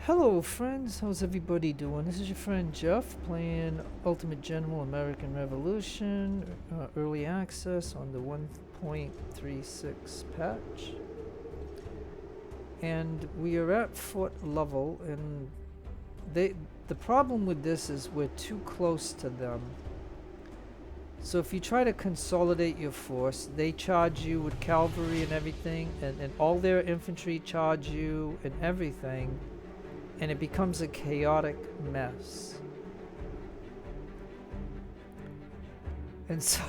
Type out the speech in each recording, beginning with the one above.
Hello friends, how's everybody doing? This is your friend Jeff playing Ultimate General American Revolution Early Access on the 1.36 patch. And we are at Fort Lovel, and the problem with this is we're too close to them. So if you try to consolidate your force, they charge you with cavalry and everything, and all their infantry charge you and everything. And it becomes a chaotic mess. And so,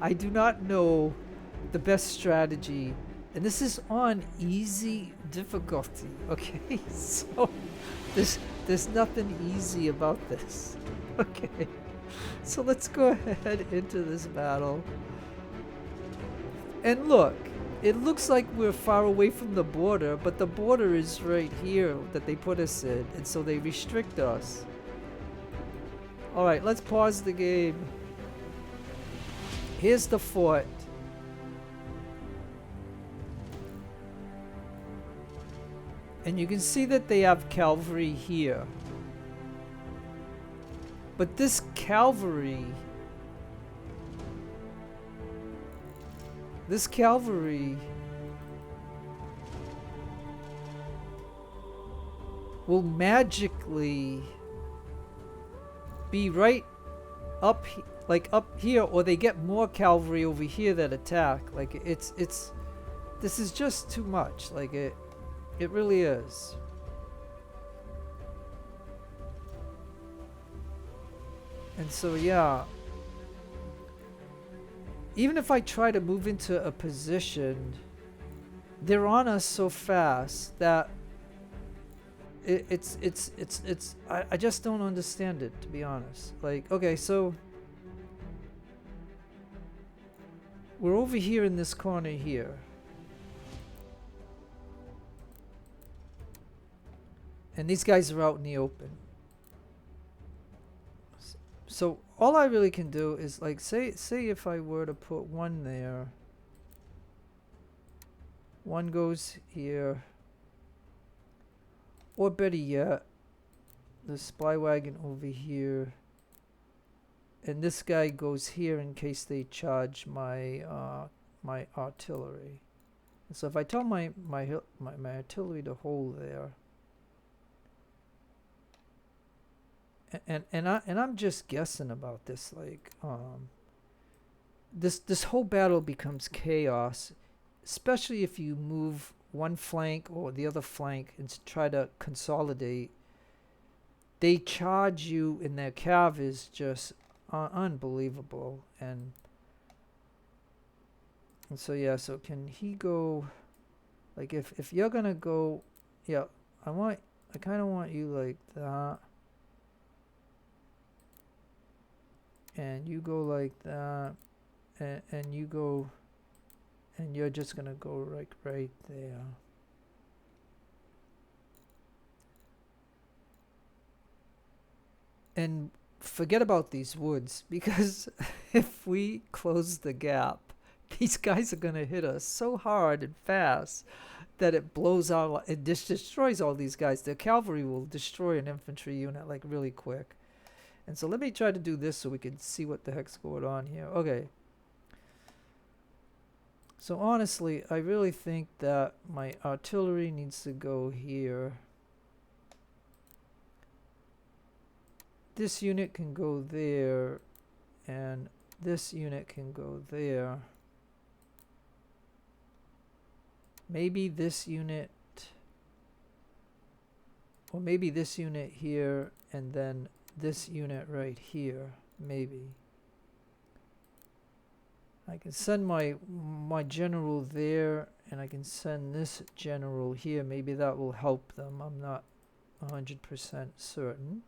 I do not know the best strategy. And this is on easy difficulty, okay? So there's nothing easy about this. Okay. So let's go ahead into this battle. And look, it looks like we're far away from the border, but the border is right here that they put us in, and so they restrict us. Alright, let's pause the game. Here's the fort. And you can see that they have cavalry here. But this cavalry will magically be right up here, or they get more cavalry over here that attack. Like it's this is just too much. Like it really is. And so yeah, even if I try to move into a position, they're on us so fast that I just don't understand it, to be honest. Like, okay, so we're over here in this corner here. And these guys are out in the open. So all I really can do is, like, say if I were to put one there, one goes here, or better yet, the supply wagon over here, and this guy goes here in case they charge my my artillery. And so if I tell my artillery to hold there, and I'm just guessing about this, like this whole battle becomes chaos, especially if you move one flank or the other flank and try to consolidate. They charge you, and their cav is just unbelievable. And so yeah, so can he go, like, if you're gonna go, yeah, I kind of want you like that, and you go like that, and you go, and you're just gonna go like right there. And forget about these woods, because if we close the gap, these guys are gonna hit us so hard and fast that it blows out, it destroys all these guys. The cavalry will destroy an infantry unit like really quick. And so let me try to do this so we can see what the heck's going on here. Okay. So honestly, I really think that my artillery needs to go here. This unit can go there, and this unit can go there. Maybe this unit, or maybe this unit here, and then this unit right here, maybe. I can send my general there, and I can send this general here. Maybe that will help them. I'm not 100% certain.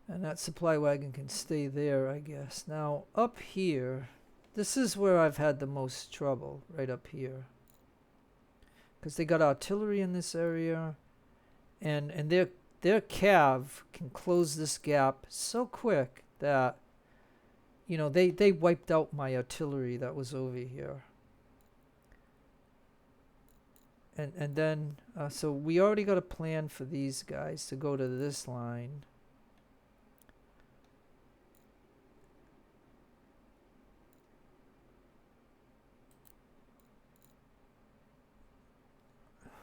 And that supply wagon can stay there, I guess. Now, up here, this is where I've had the most trouble, right up here. Because they got artillery in this area, and their cav can close this gap so quick that you know, they wiped out my artillery that was over here. And then, so we already got a plan for these guys to go to this line.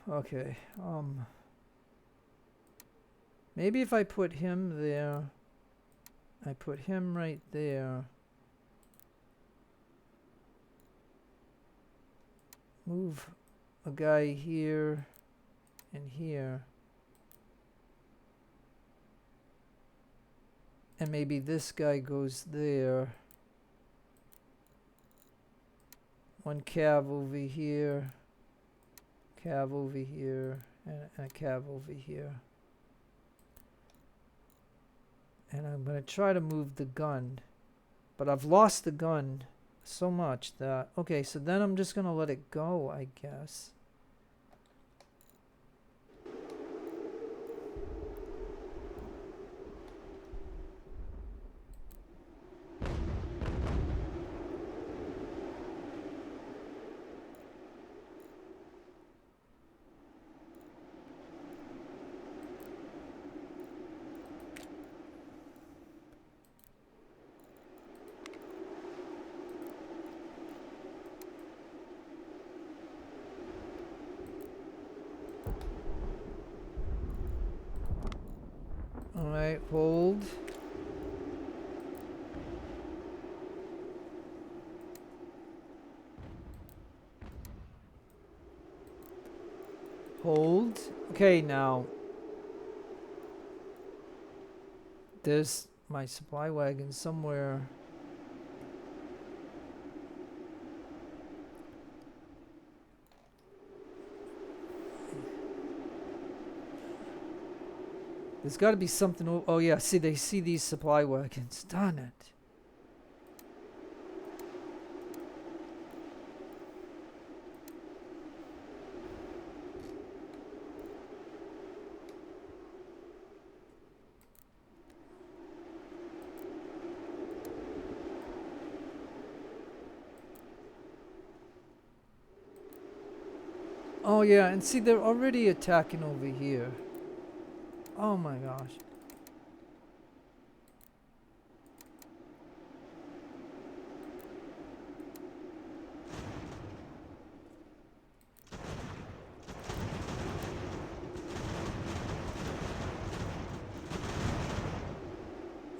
Okay, maybe if I put him there, I put him right there. Move a guy here and here. And maybe this guy goes there. One cav over here. Cav over here. And a cav over here. And I'm going to try to move the gun. But I've lost the gun so much that... Okay, so then I'm just going to let it go, I guess. Alright, hold. Hold. Okay, now. There's my supply wagon somewhere. There's got to be something. Oh yeah, see, they see these supply wagons. Darn it. Oh yeah, and see, they're already attacking over here. Oh my gosh.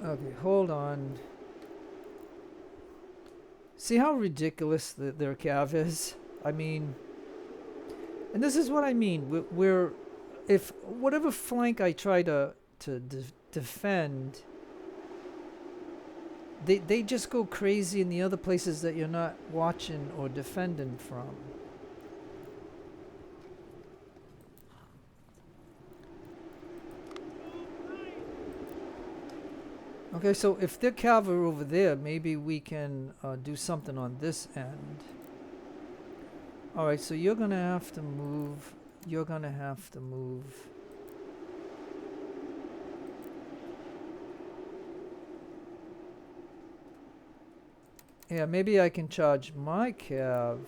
Okay, hold on. See how ridiculous their cav is? I mean... And this is what I mean. We're if whatever flank I try to defend, they just go crazy in the other places that you're not watching or defending from. Okay, so if they're cavalry over there, maybe we can do something on this end. Alright, so you're gonna have to move. You're gonna have to move. Yeah, maybe I can charge my cav.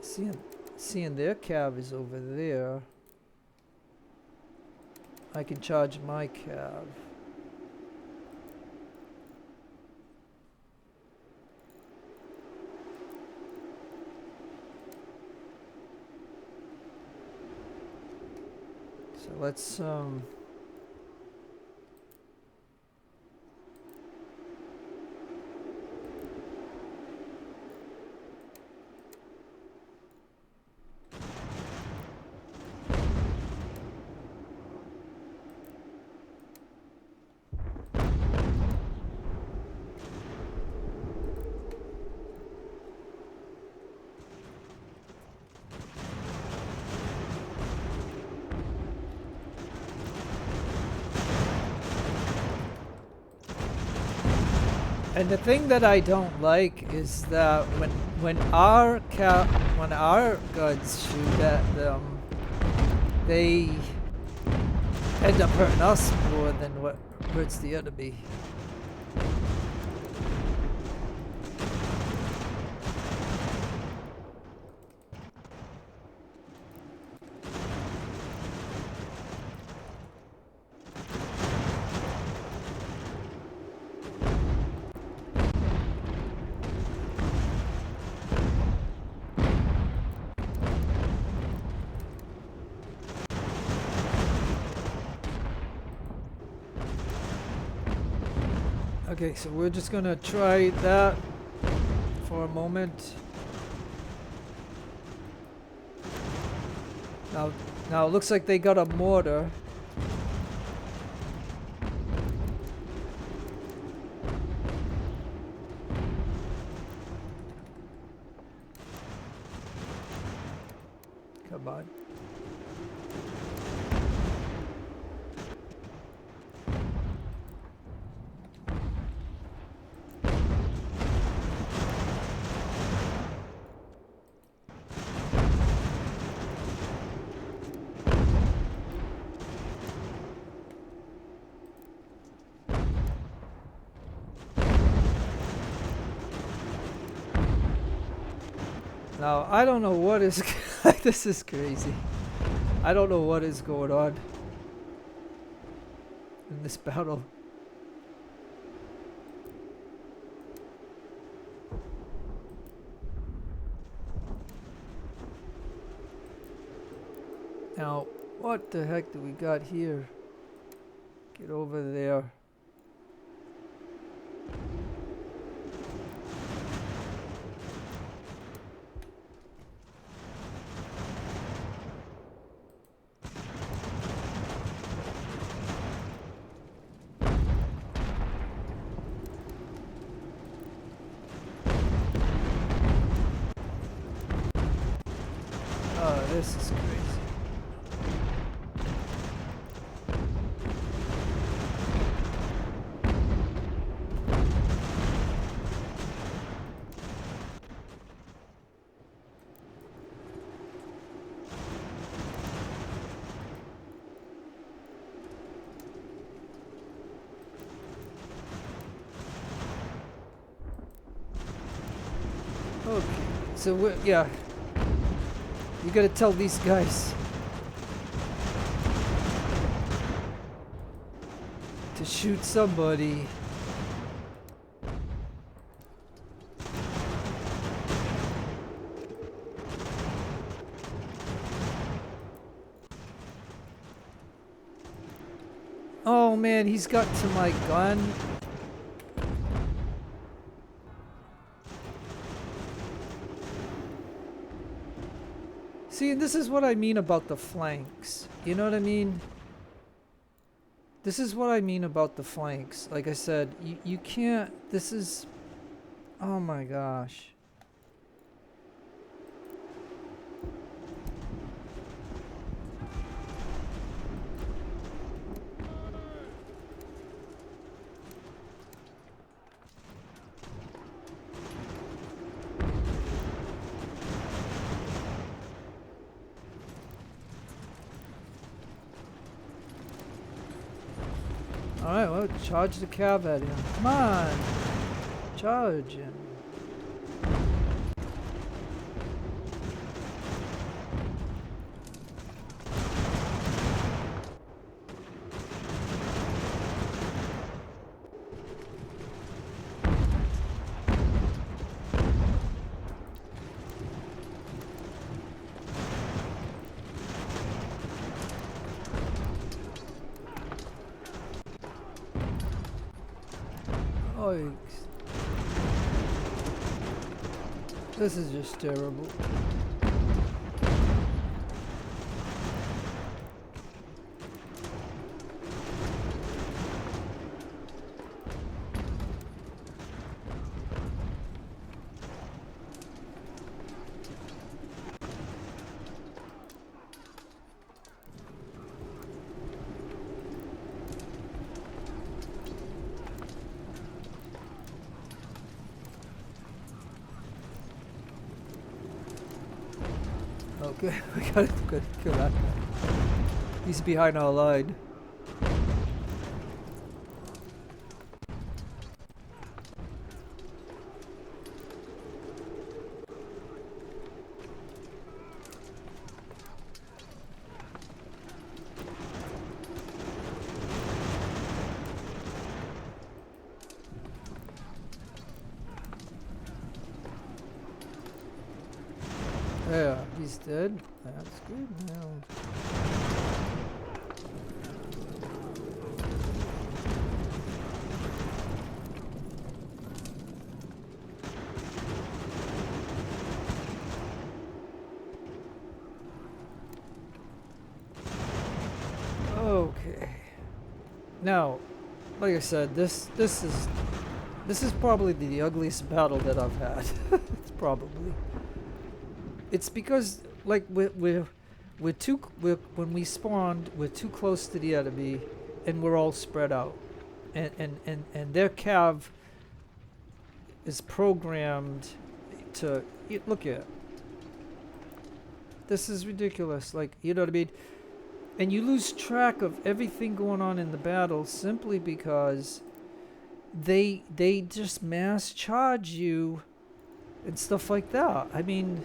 Seeing their cav is over there. I can charge my cav. So let's and the thing that I don't like is that when our guns shoot at them, they end up hurting us more than what hurts the enemy. Okay, so we're just gonna try that for a moment. Now it looks like they got a mortar. Come on. Now, I don't know what is... This is crazy. I don't know what is going on in this battle. Now, what the heck do we got here? Get over there. Oh, this is crazy. Okay, so yeah, you gotta tell these guys to shoot somebody. Oh man, he's got to my gun. See, this is what I mean about the flanks. You know what I mean? This is what I mean about the flanks. Like I said, you can't... This is... Oh my gosh. Alright, well, charge the cab at him. Come on! Charge him. This is just terrible. Okay, we gotta kill that guy. He's behind our line. Yeah, he's dead. That's good now. Okay. Now, like I said, this is probably the ugliest battle that I've had. It's probably. It's because like we're when we spawned, we're too close to the enemy, and we're all spread out, and their cav is programmed to look here. This is ridiculous. Like, you know what I mean? And you lose track of everything going on in the battle simply because they just mass charge you and stuff like that. I mean,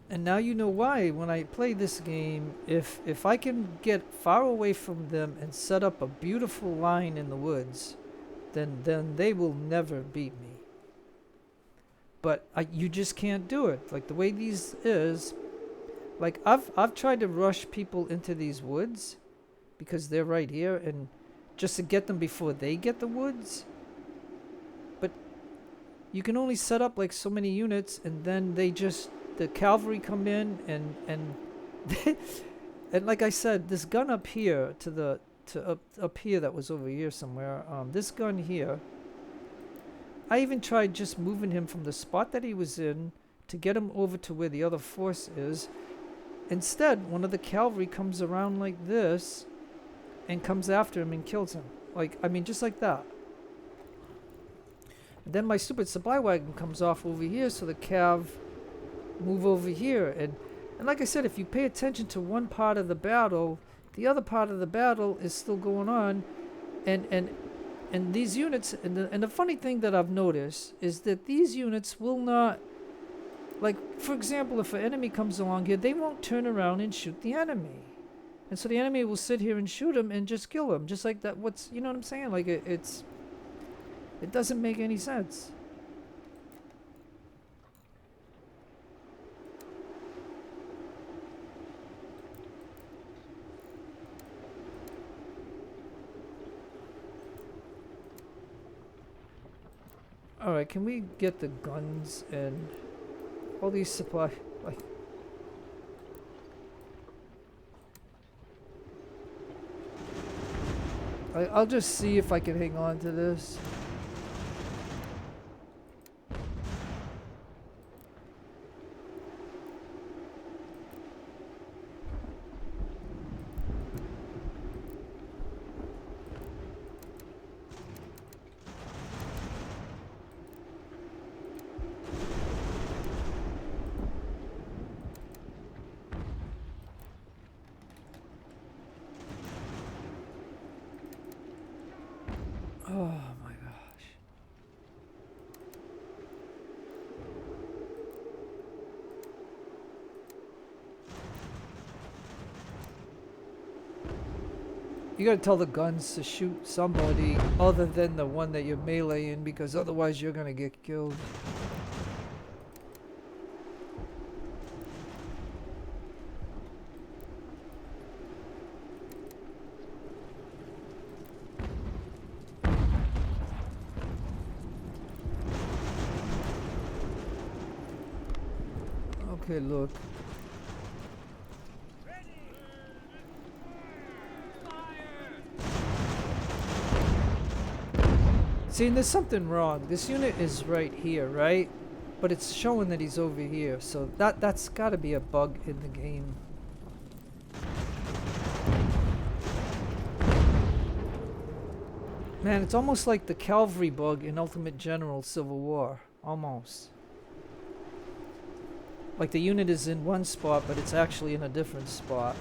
and now you know why when I play this game, if I can get far away from them and set up a beautiful line in the woods, then they will never beat me. But you just can't do it. Like the way these is, like I've tried to rush people into these woods because they're right here, and just to get them before they get the woods. But you can only set up like so many units, and then the cavalry come in and and like I said, this gun up here up here that was over here somewhere. This gun here. I even tried just moving him from the spot that he was in to get him over to where the other force is. Instead, one of the cavalry comes around like this and comes after him and kills him. Like, I mean, just like that. And then my stupid supply wagon comes off over here, so the cav move over here. And like I said, if you pay attention to one part of the battle, the other part of the battle is still going on. And these units, and the funny thing that I've noticed is that these units will not, like, for example, if an enemy comes along here, they won't turn around and shoot the enemy. And so the enemy will sit here and shoot him and just kill him. Just like that, you know what I'm saying? Like, it doesn't make any sense. Alright, can we get the guns and all these supply, like... I'll just see if I can hang on to this. Oh my gosh. You gotta tell the guns to shoot somebody other than the one that you're meleeing, because otherwise you're gonna get killed. Okay, look. See, there's something wrong. This unit is right here, right? But it's showing that he's over here, so that's gotta be a bug in the game. Man, it's almost like the cavalry bug in Ultimate General Civil War. Almost. Like the unit is in one spot, but it's actually in a different spot.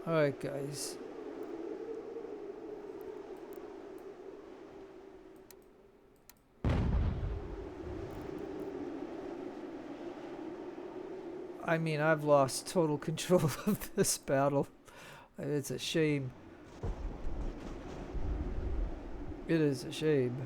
Alright, guys. I mean, I've lost total control of this battle. It's a shame. It is a shame.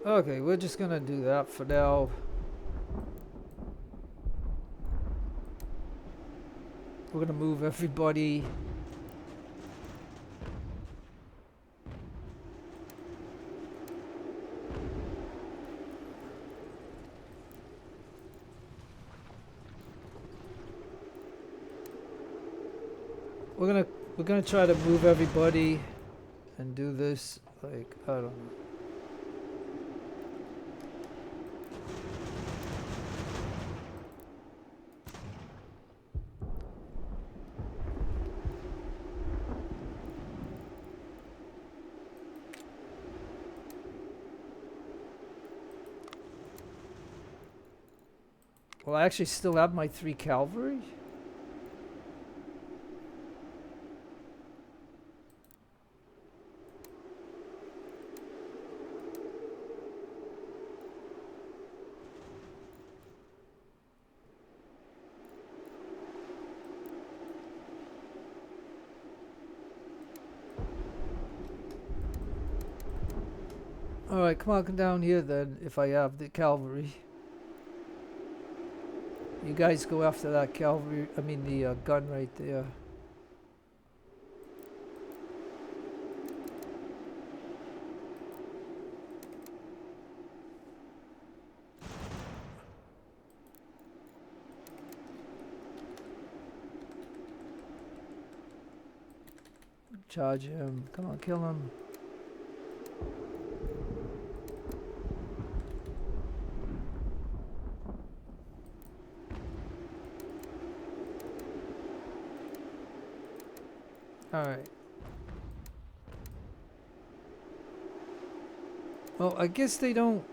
Okay, we're just gonna do that for now. We're gonna move everybody. We're gonna try to move everybody and do this like I don't know. Well, I actually still have my 3 cavalry. Alright, come on, come down here then, if I have the cavalry. You guys go after that cavalry, I mean the gun right there. Charge him, come on, kill him. Alright. Well, I guess they don't...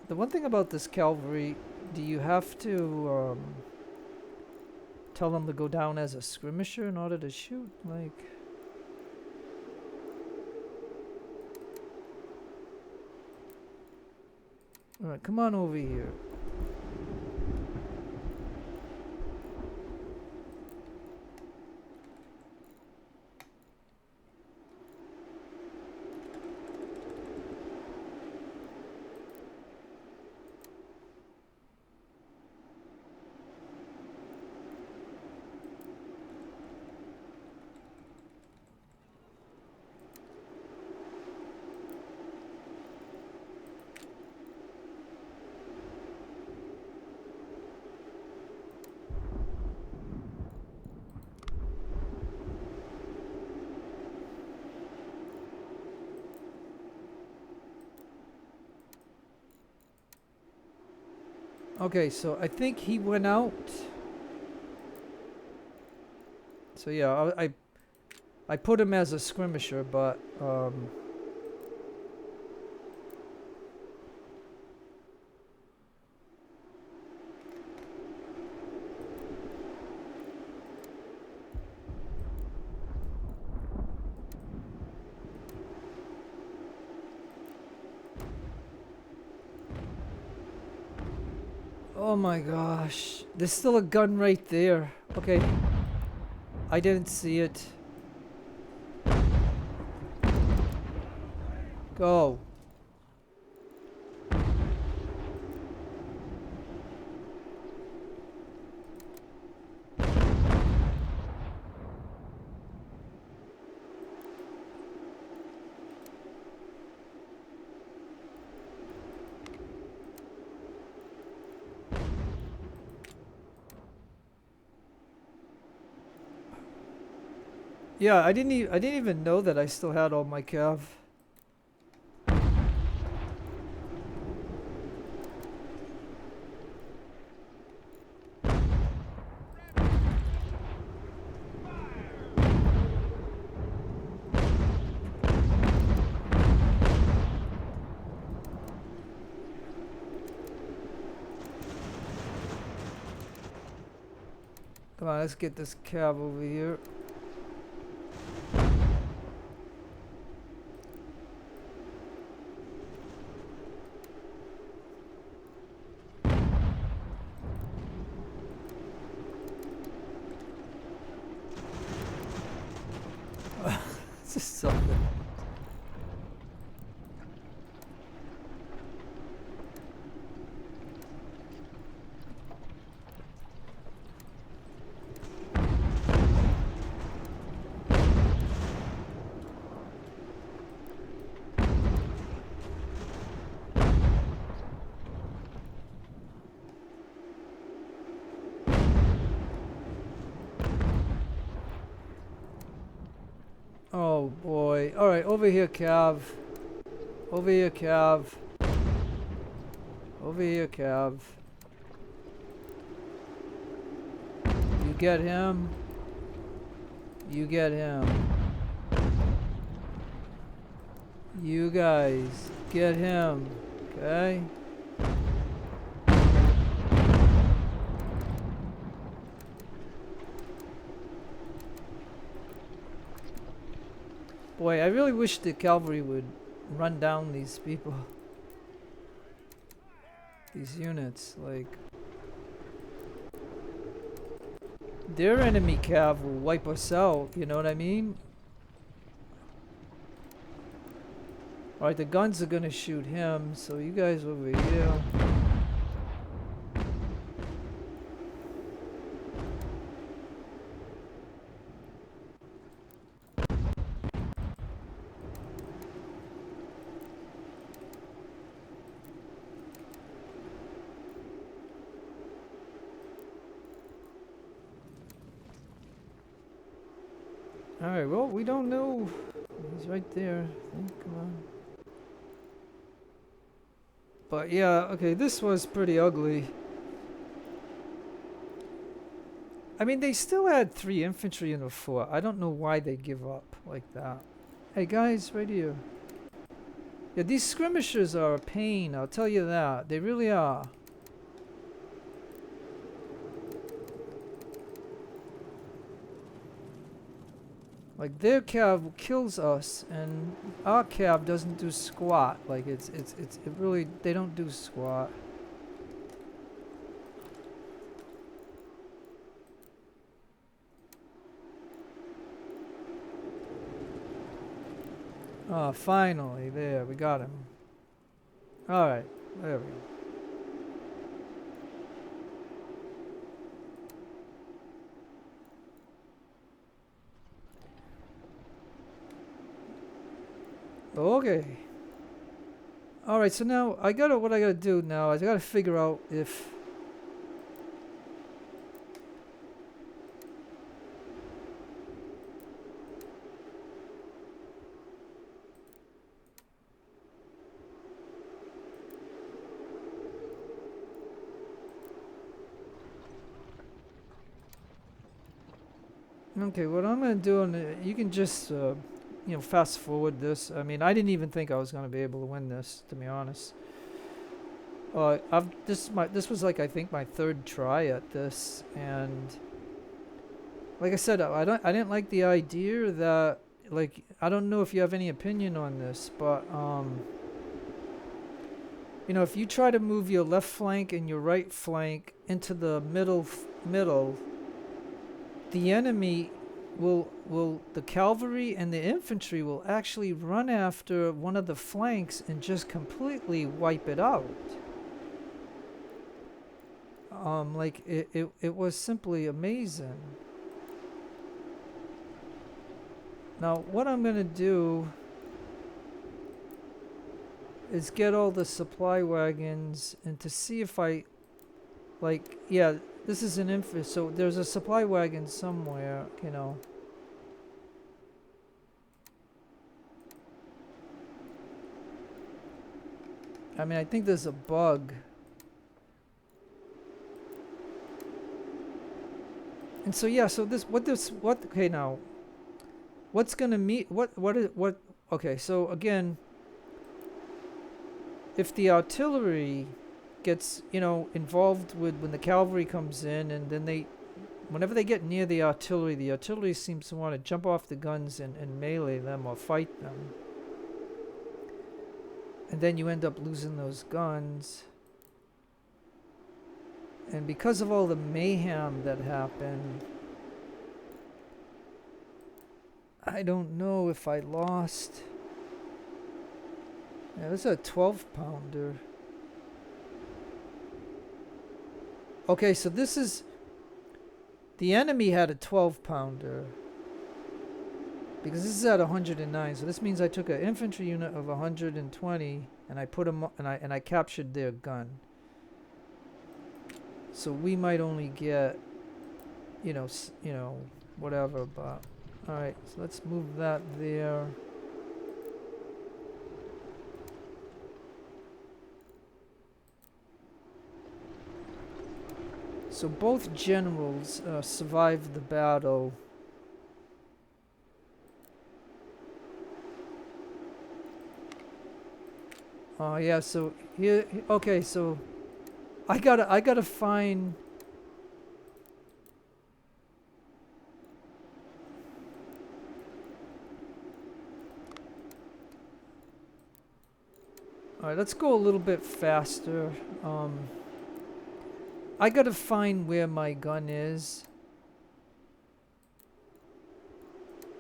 The one thing about this cavalry, do you have to tell them to go down as a skirmisher in order to shoot? Like... Alright, come on over here. Okay, so I think he went out. So yeah, I put him as a skirmisher, but oh my gosh. There's still a gun right there. Okay. I didn't see it. Go. Yeah, I didn't even know that I still had all my cav. Come on, let's get this cab over here. This is something. Oh boy. Alright, over here, Cav. Over here, Cav. Over here, Cav. You get him. You get him. You guys get him. Okay? Boy, I really wish the cavalry would run down these people. These units, like... Their enemy cav will wipe us out, you know what I mean? Alright, the guns are gonna shoot him, so you guys over here. Alright, well, we don't know. He's right there. I think, come on. But yeah, okay, this was pretty ugly. I mean, they still had 3 infantry in the fort. I don't know why they give up like that. Hey guys, right here. Yeah, these skirmishers are a pain, I'll tell you that. They really are. Like their cav kills us, and our cav doesn't do squat. Like it really, they don't do squat. Oh, finally, there, we got him. Alright, there we go. Okay. Alright, so now what I gotta do now is I gotta figure out if okay, what I'm gonna do, and you can just you know, fast forward this. I mean, I didn't even think I was gonna be able to win this, to be honest. This was like I think my 3rd try at this, and like I said, I didn't like the idea that, like, I don't know if you have any opinion on this, but you know, if you try to move your left flank and your right flank into the middle, the enemy the cavalry and the infantry will actually run after one of the flanks and just completely wipe it out. Like it was simply amazing. Now what I'm gonna do is get all the supply wagons and to see if I, like, yeah, this is an so there's a supply wagon somewhere, you know. I mean, I think there's a bug. And so yeah, so okay, now what's gonna meet okay, so again, if the artillery gets, you know, involved with when the cavalry comes in, and then whenever they get near the artillery seems to want to jump off the guns and melee them or fight them. And then you end up losing those guns. And because of all the mayhem that happened, I don't know if I lost. Yeah, this is a 12-pounder. Okay, so this is... The enemy had a 12-pounder. Because this is at 109, so this means I took an infantry unit of 120 and I put them and I captured their gun. So we might only get, you know, whatever. But all right, so let's move that there. So both generals survived the battle. Oh yeah, so here, okay, so I gotta find. All right, let's go a little bit faster. I gotta find where my gun is.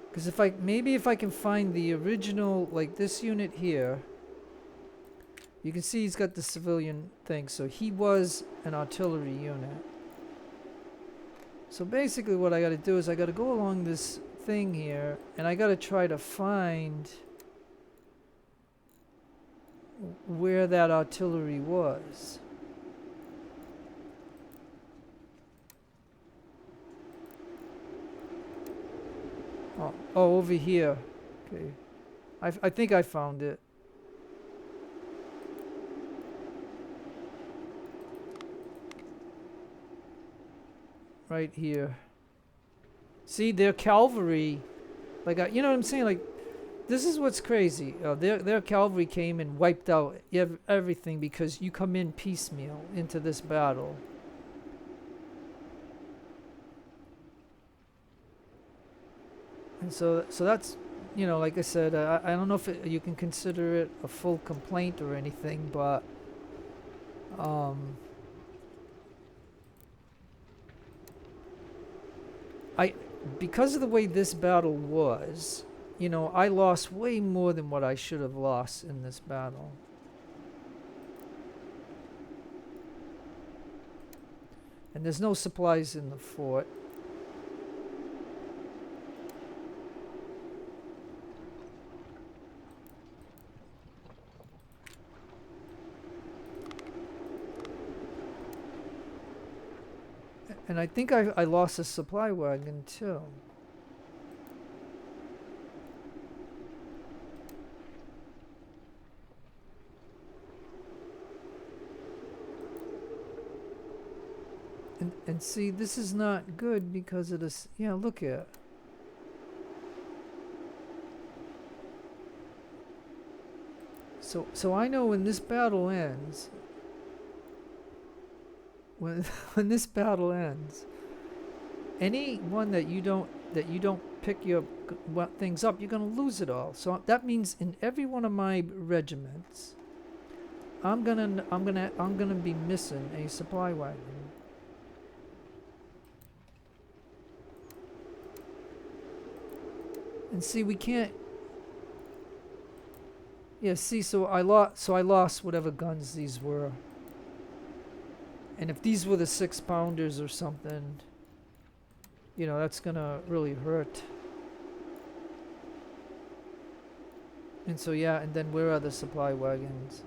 Because if I can find the original, like this unit here. You can see he's got the civilian thing, so he was an artillery unit. So basically what I gotta do is I gotta go along this thing here, and I gotta try to find where that artillery was. Oh, over here. Okay. I think I found it. Right here. See, their cavalry, like, you know what I'm saying? Like, this is what's crazy. Their cavalry came and wiped out everything because you come in piecemeal into this battle. And so that's, you know, like I said, I don't know if you can consider it a full complaint or anything, but because of the way this battle was, you know, I lost way more than what I should have lost in this battle. And there's no supplies in the fort. And I think I lost a supply wagon too. And see, this is not good because of this. Yeah, look at. So I know when this battle ends. When this battle ends, any one that you don't pick your things up, you're gonna lose it all. So that means in every one of my regiments, I'm gonna be missing a supply wagon. And see, we can't. Yeah, see, so I lost whatever guns these were. And if these were the 6-pounders or something, you know, that's gonna really hurt. And so yeah, and then where are the supply wagons?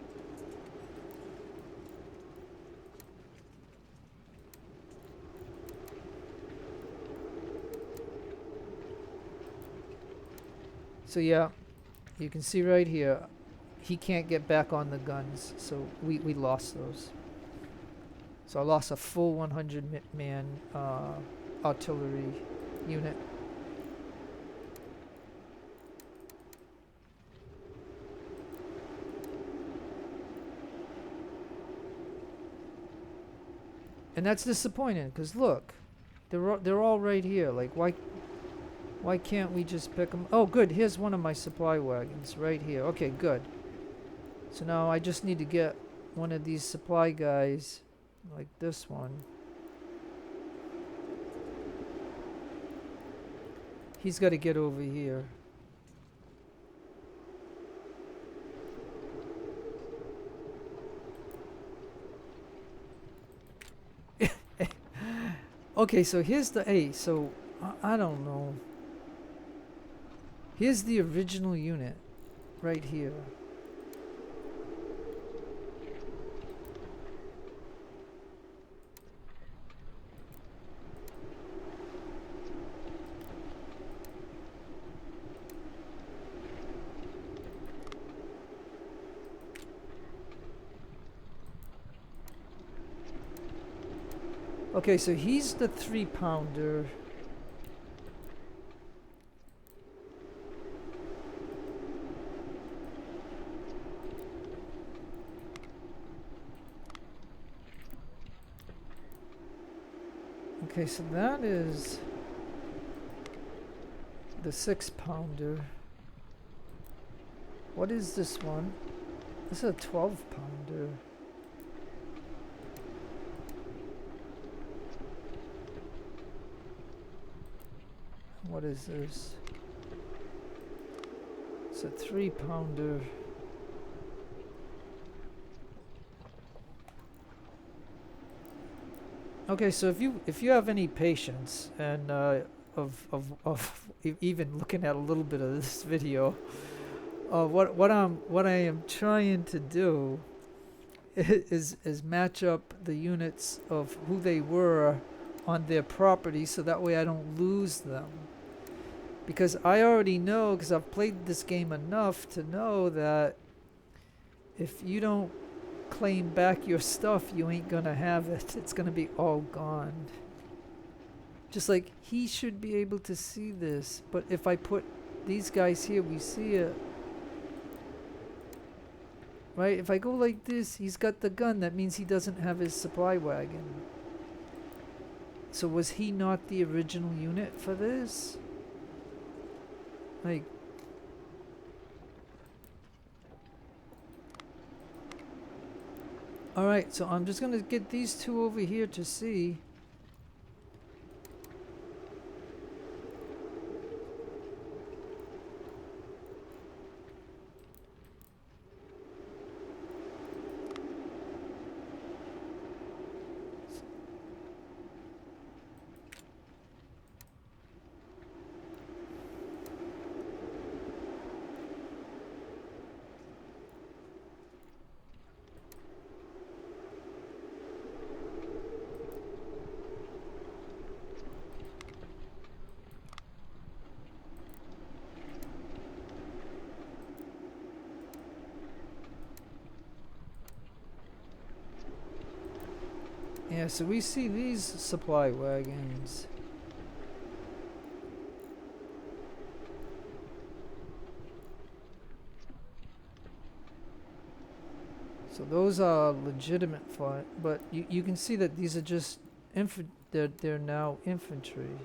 So yeah, you can see right here, he can't get back on the guns, so we lost those. So I lost a full 100-man artillery unit. And that's disappointing, because look, they're all right here. Like, why can't we just pick them? Oh, good. Here's one of my supply wagons right here. Okay, good. So now I just need to get one of these supply guys, like this one. He's got to get over here. Okay, so here's the so I don't know. Here's the original unit right here. Okay, so he's the 3-pounder. Okay, so that is the 6-pounder. What is this one? This is a 12-pounder. What is this? It's a 3-pounder. Okay, so if you have any patience and of even looking at a little bit of this video, what I am trying to do is match up the units of who they were on their property, so that way I don't lose them. Because I already know, because I've played this game enough to know that if you don't claim back your stuff, you ain't gonna have it. It's gonna be all gone. Just like he should be able to see this, but if I put these guys here, we see it. Right? If I go like this, he's got the gun. That means he doesn't have his supply wagon. So was he not the original unit for this? Like, alright, so I'm just gonna get these two over here to see. Yeah, so we see these supply wagons. So those are legitimate fight, but you can see that these are just they're now infantry.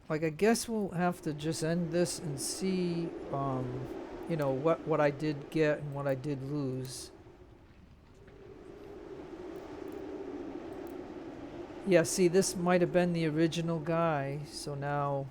Like, I guess we'll have to just end this and see, you know, what I did get and what I did lose. Yeah, see, this might have been the original guy, so now...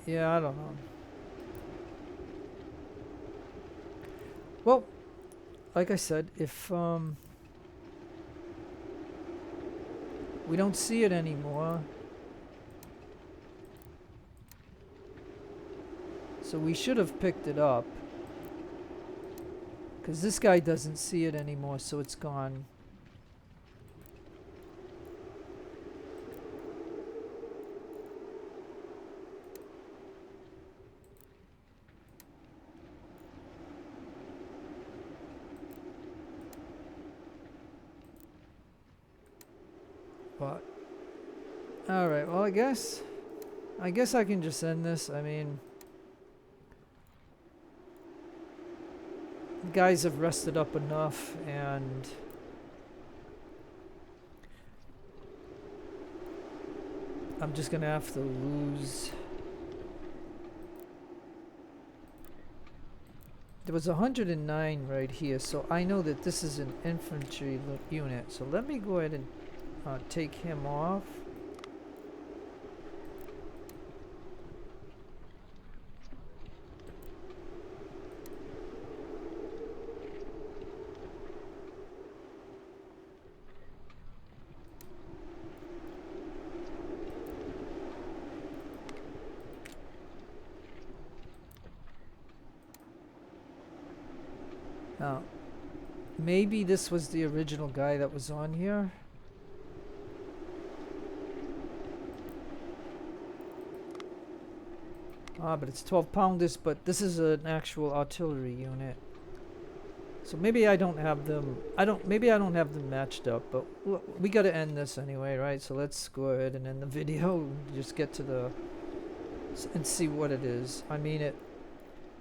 Yeah, I don't know. Well, like I said, if we don't see it anymore, so we should have picked it up, Because this guy doesn't see it anymore, so it's gone. But alright, well I guess I can just end this. I mean, the guys have rested up enough, and I'm just gonna have to lose. There was 109 right here, so I know that this is an infantry unit. So let me go ahead and take him off. Now, maybe this was the original guy that was on here. But it's 12 pounders, but this is an actual artillery unit. So maybe I don't have them, maybe I don't have them matched up, but we gotta end this anyway, right? So let's go ahead and end the video, just get to the, and see what it is. I mean, it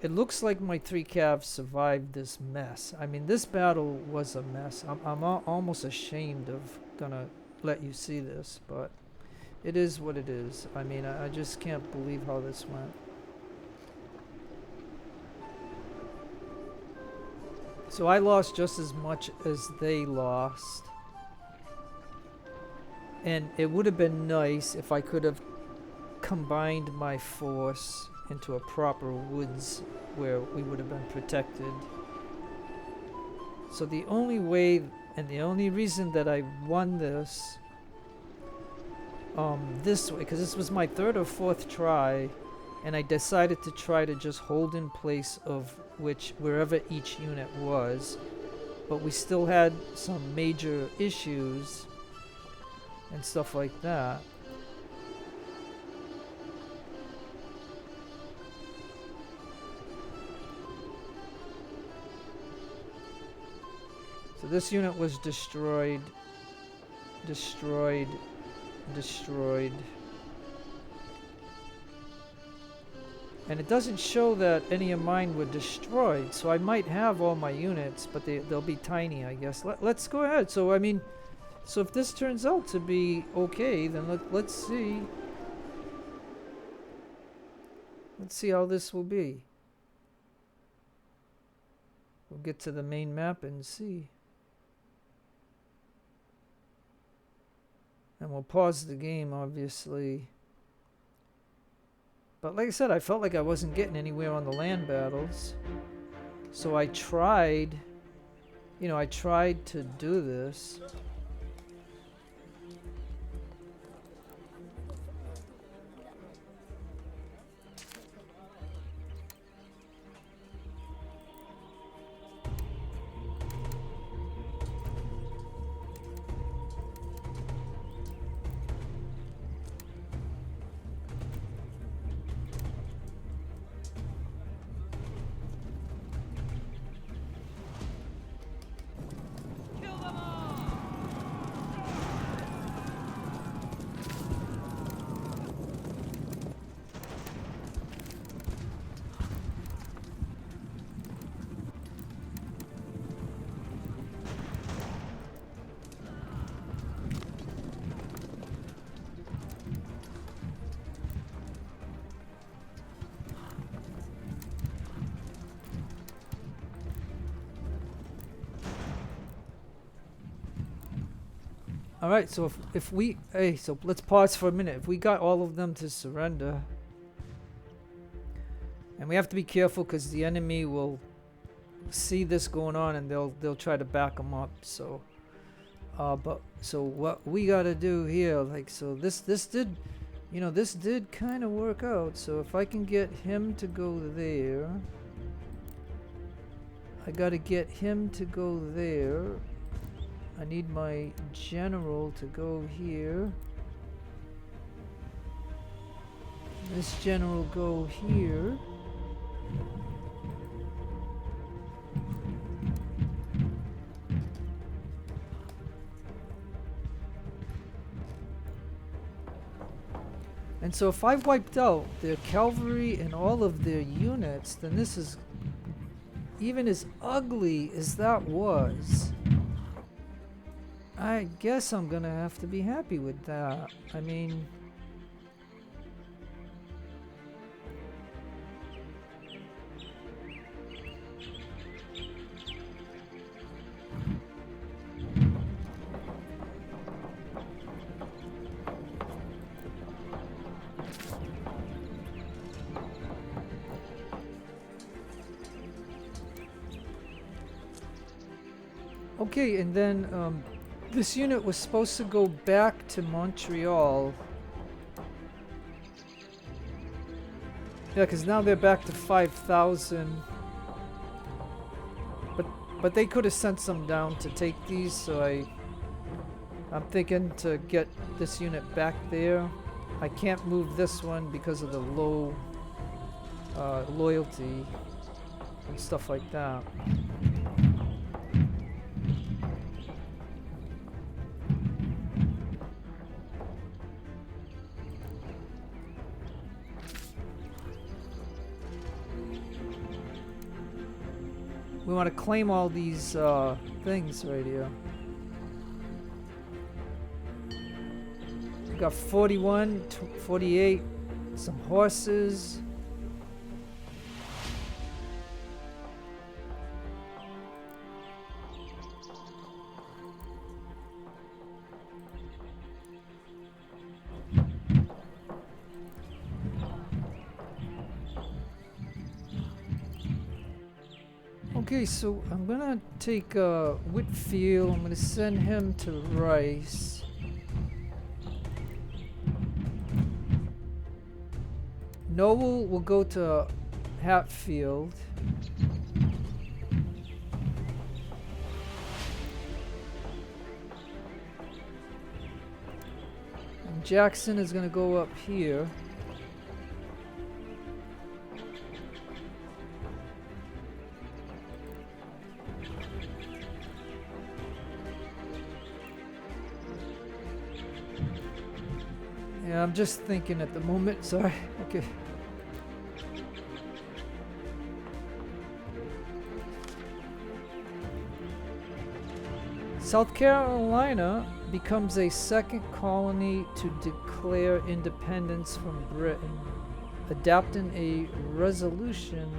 looks like my 3 calves survived this mess. I mean, this battle was a mess. I'm almost ashamed of gonna let you see this, but it is what it is. I mean, I just can't believe how this went. So I lost just as much as they lost. And it would have been nice if I could have combined my force into a proper woods where we would have been protected. So the only way and the only reason that I won this this way, because this was my 3rd or 4th try, and I decided to try to just hold in place of wherever each unit was, but we still had some major issues and stuff like that. So this unit was destroyed. And it doesn't show that any of mine were destroyed, so I might have all my units, but they'll be tiny, I guess. Let's go ahead. So I mean, so if this turns out to be okay, then let's see. Let's see how this will be. We'll get to the main map and see. And we'll pause the game, obviously. But like I said, I felt like I wasn't getting anywhere on the land battles. So I tried, I tried to do this. All right, so if we, hey, so let's pause for a minute. If we got all of them to surrender, and we have to be careful because the enemy will see this going on and they'll try to back them up. So, but so what we gotta do here, like, so this did, this did kind of work out. So if I can get him to go there, I gotta get him to go there. I need my general to go here. This general go here. And so if I've wiped out their cavalry and all of their units, then this is, even as ugly as that was, I guess I'm gonna have to be happy with that. I mean, okay, and then this unit was supposed to go back to Montreal. Yeah, because now they're back to 5,000. But they could have sent some down to take these, so I'm thinking to get this unit back there. I can't move this one because of the low loyalty and stuff like that. We want to claim all these things right here. We got 41, 48, some horses. Okay, so I'm gonna take Whitfield. I'm gonna send him to Rice. Noble will go to Hatfield. And Jackson is gonna go up here. Yeah, I'm just thinking at the moment, sorry. Okay. South Carolina becomes a second colony to declare independence from Britain, adopting a resolution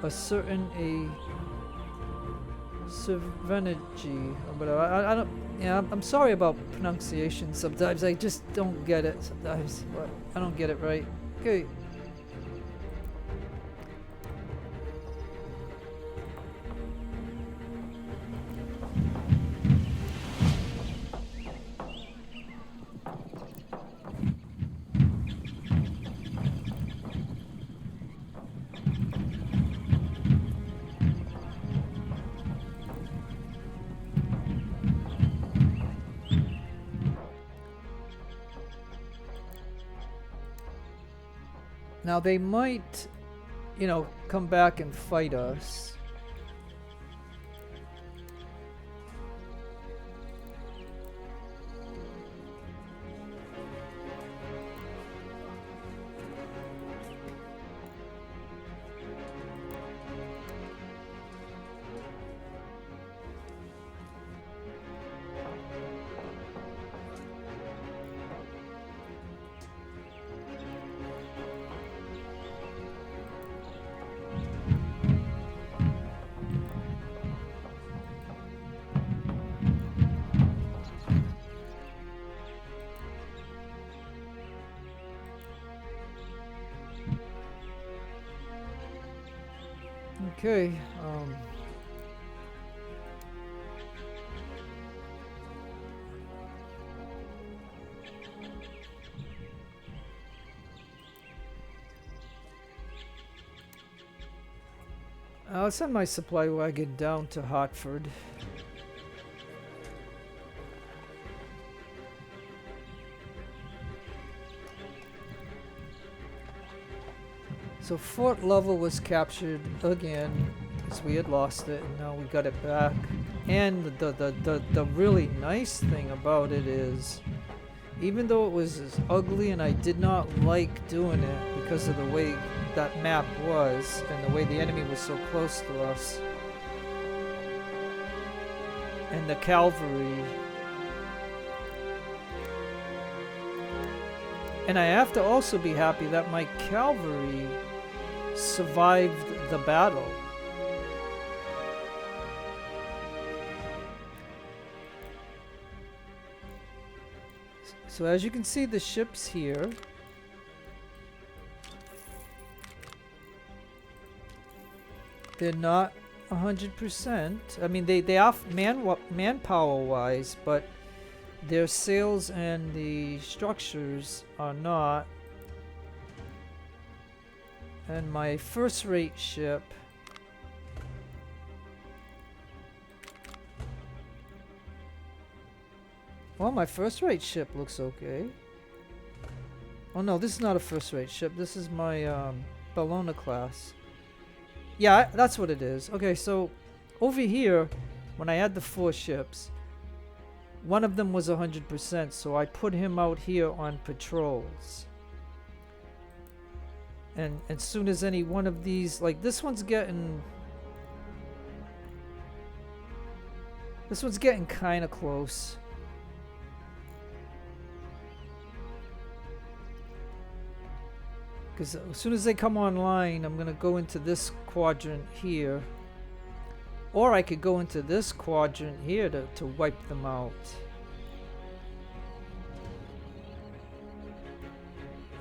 asserting a sovereignty. But I don't. Yeah, I'm sorry about pronunciation. Sometimes I just don't get it. Sometimes, but I don't get it right. Okay. Now they might, you know, come back and fight us. Okay, I'll send my supply wagon down to Hartford. So Fort Lovel was captured again, because we had lost it, and now we got it back. And the really nice thing about it is, even though it was ugly and I did not like doing it because of the way that map was and the way the enemy was so close to us, and the cavalry. And I have to also be happy that my cavalry survived the battle. So as you can see, the ships here, they're not 100%. I mean, they are manpower wise, but their sails and the structures are not. And my first rate ship, well, my first rate ship looks okay. Oh no, this is not a first rate ship. This is my Bellona class. Yeah, that's what it is. Okay, so over here, when I had the 4 ships, one of them was 100%, so I put him out here on patrols. And as soon as any one of these, like this one's getting kind of close. Because as soon as they come online, I'm going to go into this quadrant here. Or I could go into this quadrant here to wipe them out.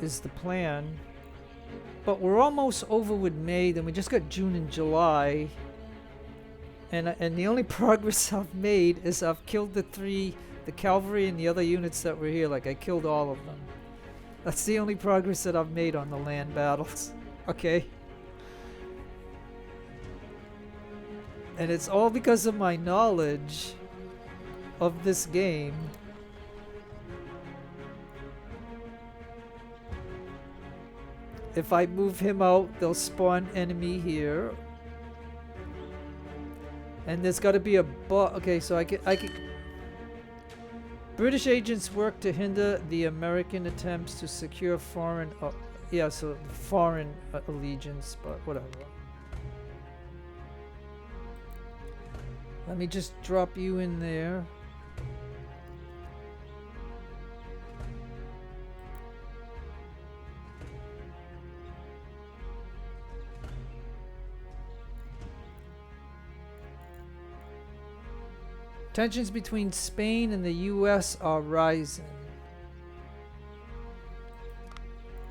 Is the plan. But we're almost over with May, then we just got June and July. And the only progress I've made is I've killed the cavalry and the other units that were here. Like, I killed all of them. That's the only progress that I've made on the land battles. Okay? And it's all because of my knowledge of this game. If I move him out, they'll spawn enemy here. And there's got to be a okay, so I could British agents work to hinder the American attempts to secure foreign foreign allegiance, but whatever. Let me just drop you in there. Tensions between Spain and the US are rising.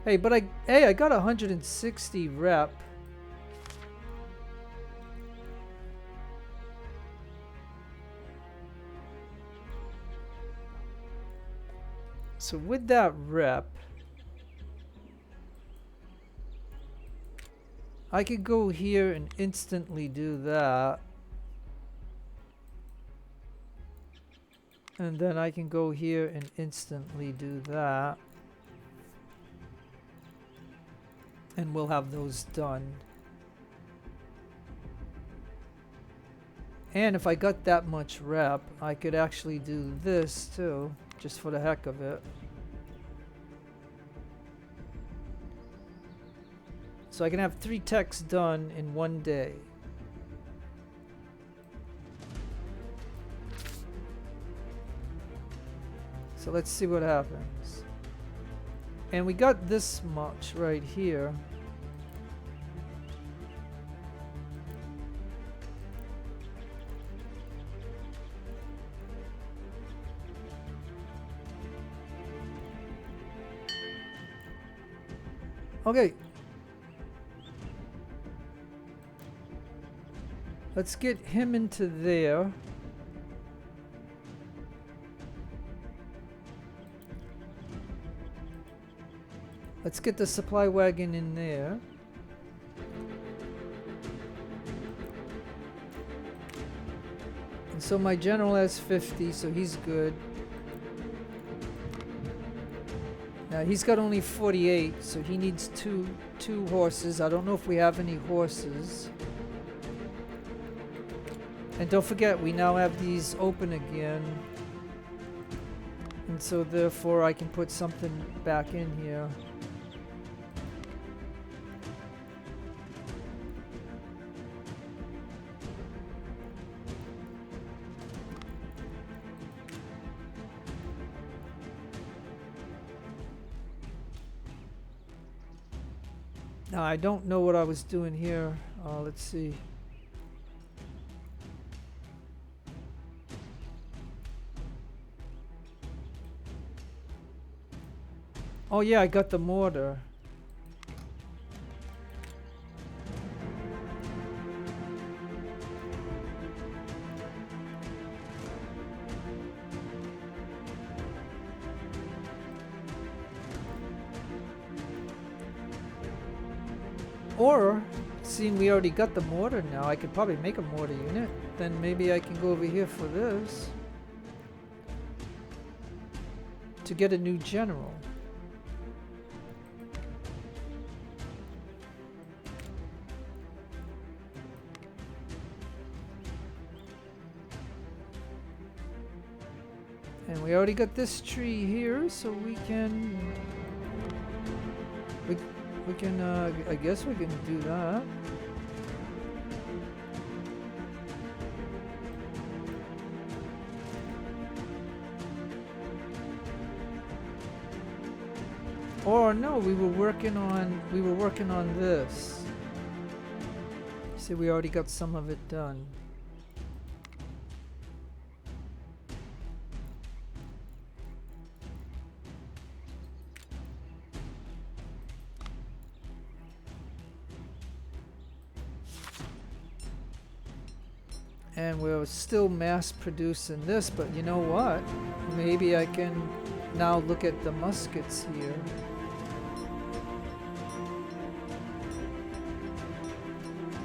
Hey, but I got 160 rep. So with that rep, I could go here and instantly do that. And then I can go here and instantly do that. And we'll have those done. And if I got that much rep, I could actually do this too, just for the heck of it. So I can have 3 techs done in one day. So let's see what happens. And we got this much right here. Okay. Let's get him into there. Let's get the supply wagon in there. So my general has 50, so he's good. Now he's got only 48, so he needs two horses. I don't know if we have any horses. And don't forget, we now have these open again. And so therefore I can put something back in here. Now I don't know what I was doing here. Let's see. Oh yeah, I got the mortar. Or, seeing we already got the mortar now, I could probably make a mortar unit. Then maybe I can go over here for this. To get a new general. And we already got this tree here, so we can... We can, I guess we can do that. Or no, we were working on this. See, we already got some of it done. And we're still mass producing this, but you know what? Maybe I can now look at the muskets here.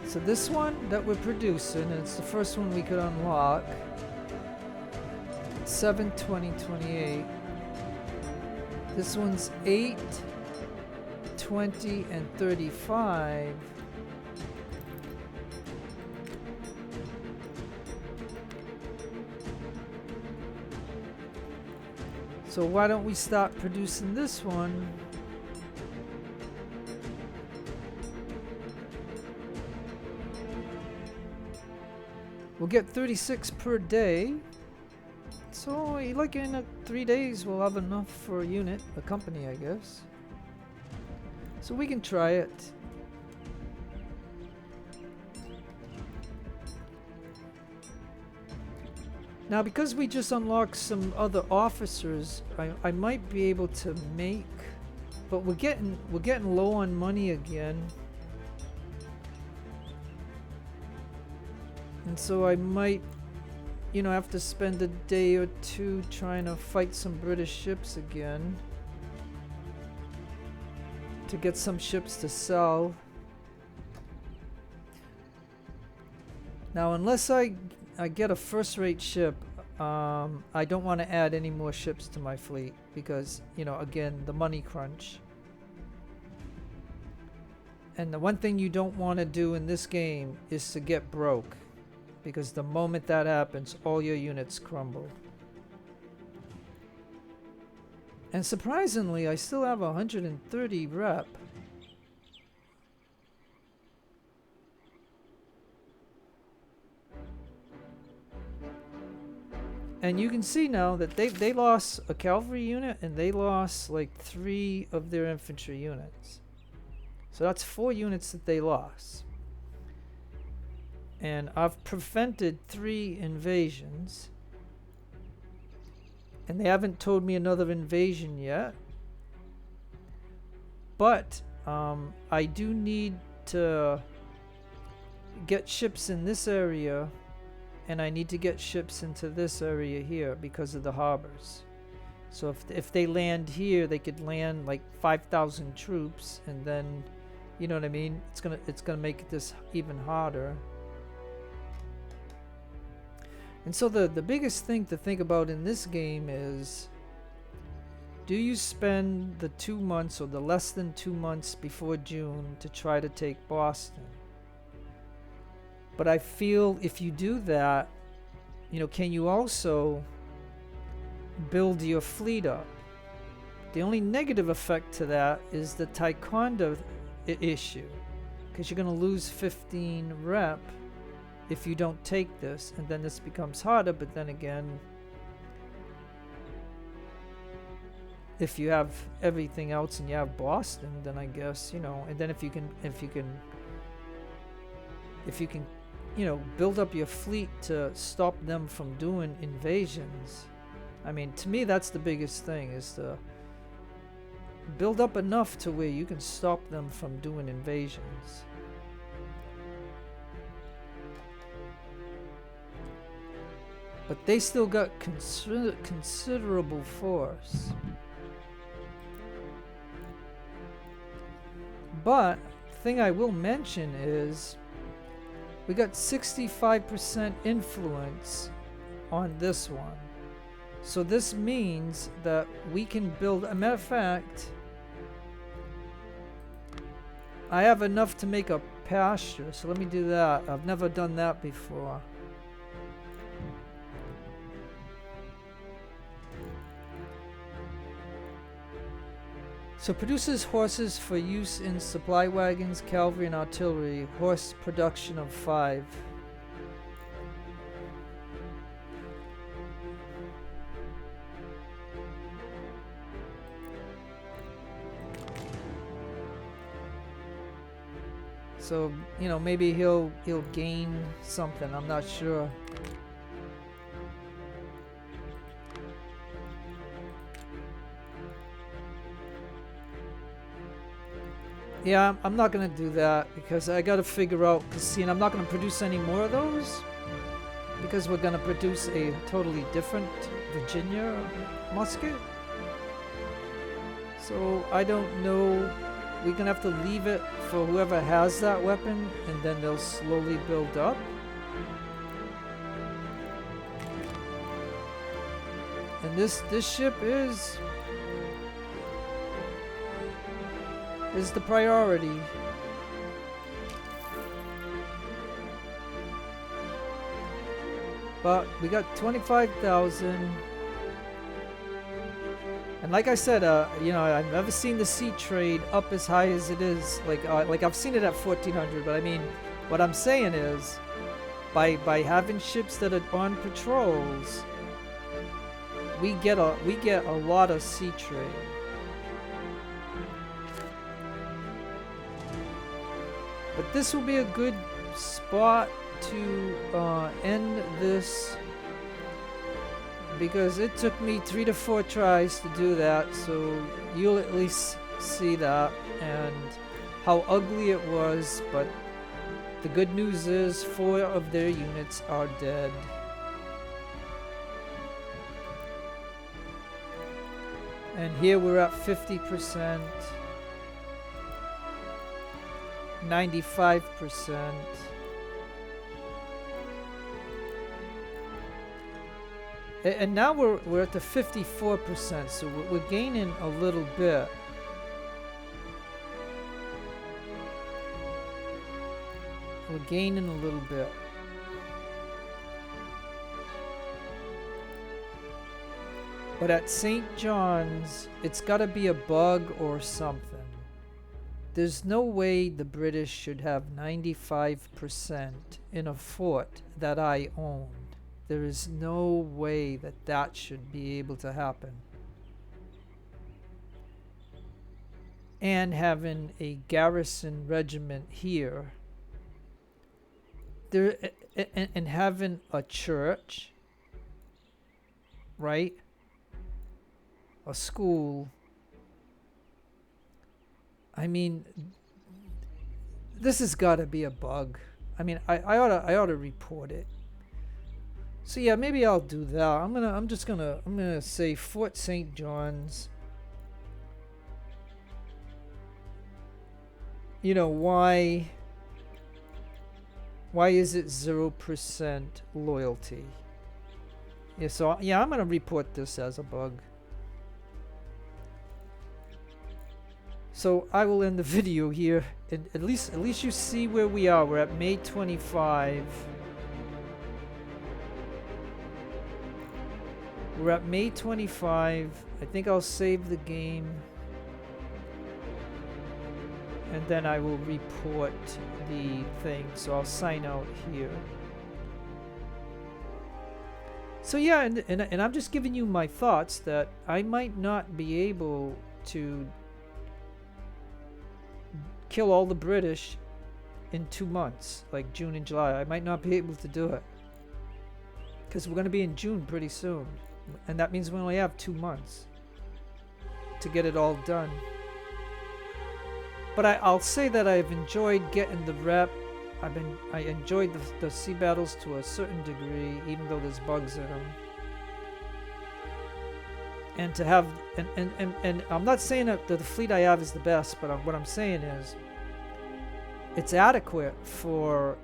So this one that we're producing, and it's the first one we could unlock. 7, 20, 28. This one's 8, 20, and 35. So why don't we start producing this one? We'll get 36 per day. So like in 3 days we'll have enough for a unit, a company I guess. So we can try it. Now because we just unlocked some other officers, I might be able to make, but we're getting low on money again. And so I might, you know, have to spend a day or two trying to fight some British ships again to get some ships to sell. Now unless I get a first-rate ship, I don't want to add any more ships to my fleet because, you know, again, the money crunch. And the one thing you don't want to do in this game is to get broke, because the moment that happens, all your units crumble. And surprisingly, I still have 130 rep. And you can see now that they lost a cavalry unit and they lost like 3 of their infantry units. So that's 4 units that they lost. And I've prevented 3 invasions. And they haven't told me another invasion yet. But I do need to get ships in this area. And I need to get ships into this area here because of the harbors. So if they land here, they could land like 5,000 troops, and then, you know what I mean? It's gonna make this even harder. And so the biggest thing to think about in this game is, do you spend the 2 months or the less than 2 months before June to try to take Boston? But I feel if you do that, you know, can you also build your fleet up? The only negative effect to that is the Ticonderoga issue, because you're going to lose 15 rep if you don't take this, and then this becomes harder. But then again, if you have everything else and you have Boston, then I guess, you know, and then if you can you know, build up your fleet to stop them from doing invasions. I mean, to me, that's the biggest thing, is to build up enough to where you can stop them from doing invasions. But they still got considerable force. But thing I will mention is we got 65% influence on this one. So this means that we can build, a matter of fact, I have enough to make a pasture, so let me do that. I've never done that before. So produces horses for use in supply wagons, cavalry, and artillery. Horse production of 5. So, you know, maybe he'll gain something, I'm not sure. Yeah, I'm not gonna do that because I gotta figure out, cause see, and I'm not gonna produce any more of those because we're gonna produce a totally different Virginia musket. So I don't know. We're gonna have to leave it for whoever has that weapon, and then they'll slowly build up. And this ship is the priority. But we got 25,000. And like I said, you know, I've never seen the sea trade up as high as it is. Like I've seen it at 1,400, but I mean, what I'm saying is, by having ships that are on patrols, we get a lot of sea trade. But this will be a good spot to end this, because it took me 3 to 4 tries to do that, so you'll at least see that and how ugly it was. But the good news is 4 of their units are dead. And here we're at 50%, 95%. And now we're at the 54%, so we're gaining a little bit. We're gaining a little bit. But at St. John's, it's got to be a bug or something. There's no way the British should have 95% in a fort that I owned. There is no way that that should be able to happen. And having a garrison regiment here, there, and having a church, right? A school. I mean, this has got to be a bug. I mean, I ought to report it. So yeah, maybe I'll do that. I'm gonna say Fort St. John's. You know, why is it 0% loyalty? Yeah, so yeah, I'm gonna report this as a bug. So I will end the video here. And at least you see where we are. We're at May 25. We're at May 25. I think I'll save the game. And then I will report the thing. So I'll sign out here. So yeah, and I'm just giving you my thoughts that I might not be able to kill all the British in 2 months, like June and July. I might not be able to do it. Because we're going to be in June pretty soon. And that means we only have 2 months to get it all done. But I'll say that I've enjoyed getting the rep. I enjoyed the sea battles to a certain degree, even though there's bugs in them. And to have, and I'm not saying that the fleet I have is the best, but what I'm saying is, it's adequate for,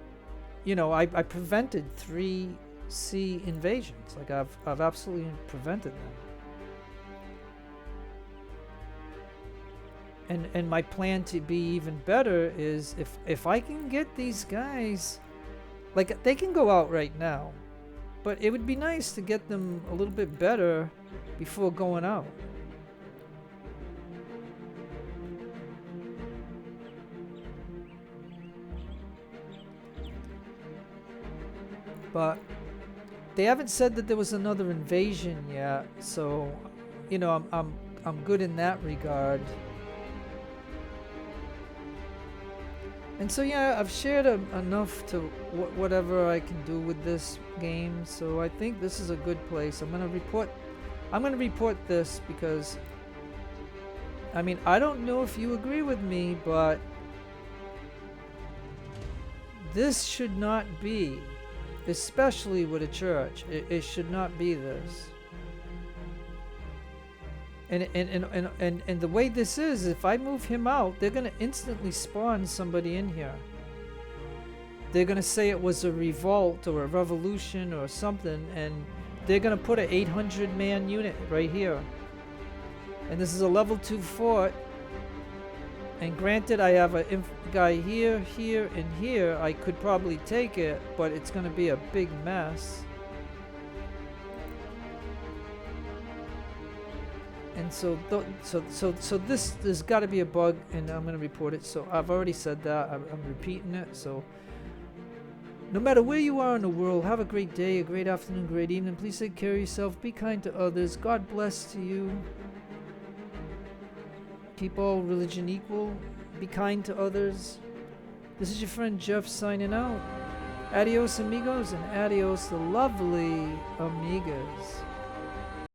you know, I prevented 3 sea invasions. Like I've absolutely prevented them. And my plan to be even better is if I can get these guys, like they can go out right now, but it would be nice to get them a little bit better before going out. But they haven't said that there was another invasion yet, so you know I'm good in that regard. And so yeah, I've shared enough to whatever I can do with this game. So I think this is a good place. I'm gonna report this because I mean I don't know if you agree with me, but this should not be, especially with a church. It should not be this. And the way this is, if I move him out, they're gonna instantly spawn somebody in here. They're gonna say it was a revolt or a revolution or something, and they're gonna put an 800-man unit right here. And this is a level 2 fort. And granted, I have a guy here, here, and here. I could probably take it, but it's gonna be a big mess. And so this, there's got to be a bug, and I'm gonna report it. So I've already said that. I'm repeating it. So no matter where you are in the world, have a great day, a great afternoon, great evening. Please take care of yourself. Be kind to others. God bless to you. Keep all religion equal. Be kind to others. This is your friend Jeff signing out. Adios amigos, and adios the lovely amigas.